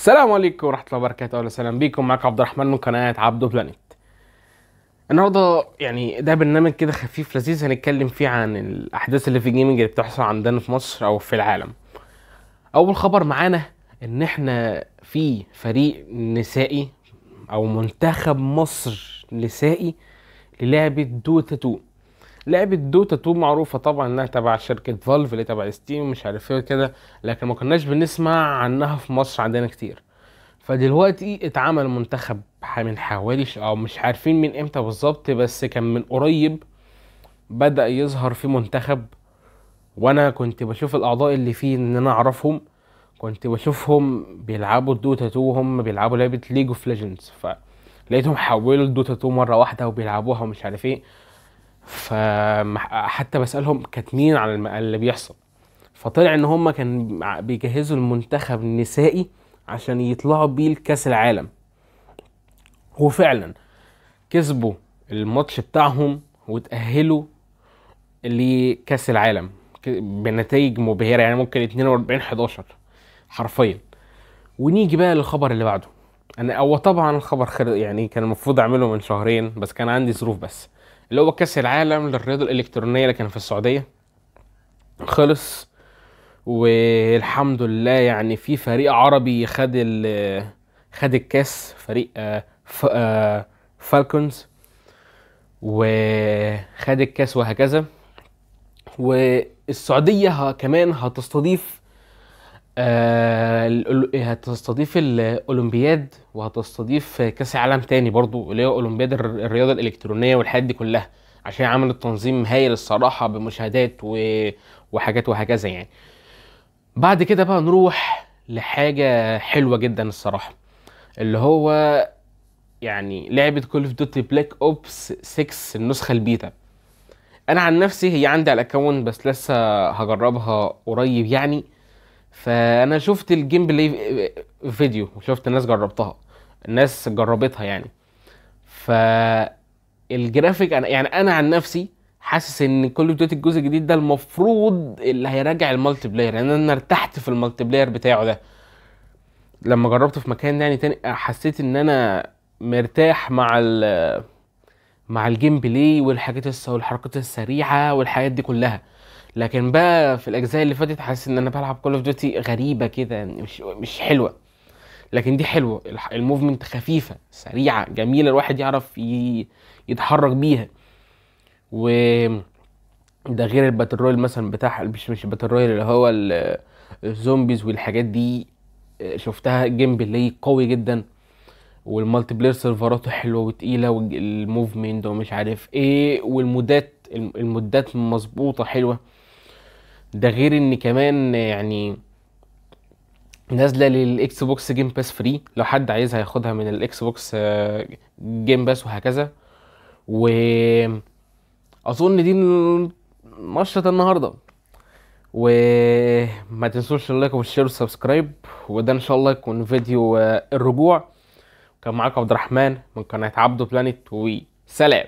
السلام عليكم ورحمة الله وبركاته، اهلا وسهلا بيكم. معاك عبد الرحمن من قناة عبدو بلانيت. النهارده ده برنامج كده خفيف لذيذ هنتكلم فيه عن الأحداث اللي في الجيمنج اللي بتحصل عندنا في مصر أو في العالم. أول خبر معانا إن إحنا في فريق نسائي أو منتخب مصر نسائي للعبة دوتا 2. لعبة دوتا 2 معروفة طبعا انها تبع شركة فالف اللي تبع ستيم مش عارف ايه كده، لكن ما كناش بنسمع عنها في مصر عندنا كتير. فدلوقتي اتعمل منتخب من حوالي او مش عارفين من امتى بالظبط، بس كان من قريب بدأ يظهر في منتخب. وانا كنت بشوف الاعضاء اللي فيه ان انا اعرفهم، كنت بشوفهم بيلعبوا دوتا 2 وهم بيلعبوا لعبة ليج اوف ليجندز، فلقيتهم حولوا الدوتا 2 مرة واحدة وبيلعبوها ومش عارف ايه. فحتى بسألهم كاتمين على اللي بيحصل، فطلع ان هم كان بيجهزوا المنتخب النسائي عشان يطلعوا بيه لكاس العالم. وفعلا كسبوا الماتش بتاعهم وتأهلوا لكاس العالم بنتائج مبهرة، يعني ممكن 42-11 حرفيا. ونيجي بقى للخبر اللي بعده. هو طبعا الخبر خير، يعني كان المفروض اعمله من شهرين بس كان عندي ظروف، بس اللي هو كاس العالم للرياضة الإلكترونية اللي كان في السعودية خلص. والحمد لله يعني في فريق عربي خد الكاس، فريق فالكونز، وخد الكاس وهكذا. والسعودية كمان هتستضيف الأولمبياد، وهتستضيف كأس عالم تاني برضو اللي هو أولمبياد الرياضة الإلكترونية والحاجات دي كلها، عشان عملت تنظيم هايل الصراحة بمشاهدات وحاجات وهكذا يعني. بعد كده بقى نروح لحاجة حلوة جدا الصراحة، اللي هو يعني لعبة كول اوف دوتي بلاك اوبس 6 النسخة البيتا. انا عن نفسي هي عندي على الاكونت بس لسه هجربها قريب يعني. فانا شفت الجيم بلاي فيديو وشفت الناس جربتها يعني. فالجرافيك انا عن نفسي حاسس ان كول اوف دوتي الجزء الجديد ده المفروض اللي هيراجع المالتي بلاير، لان انا ارتحت في المالتي بلاير بتاعه ده. لما جربته في مكان يعني تاني حسيت ان انا مرتاح مع الجيم بلاي والحركات السريعه والحاجات دي كلها. لكن بقى في الاجزاء اللي فاتت حاسس ان انا بلعب كول اوف ديوتي غريبه كده، يعني مش حلوه. لكن دي حلوه، الموفمنت خفيفه سريعه جميله، الواحد يعرف يتحرك بيها. و ده غير الباتل رويال مثلا بتاع مش الباتل رويال اللي هو الزومبيز والحاجات دي. شفتها جيم بلاي قوي جدا، والمالتي بلاير سيرفراته حلوه وتقيله، والموفمنت ومش عارف ايه، المدات مظبوطه حلوه. ده غير ان كمان يعني نازله للاكس بوكس جيم باس فري، لو حد عايزها ياخدها من الاكس بوكس جيم باس وهكذا. واظن دي نشرة النهارده. وما تنسوش اللايك والشير والسبسكرايب، وده ان شاء الله يكون فيديو الرجوع. كان معاكم عبد الرحمن من قناة عبدو بلانيت، وسلام.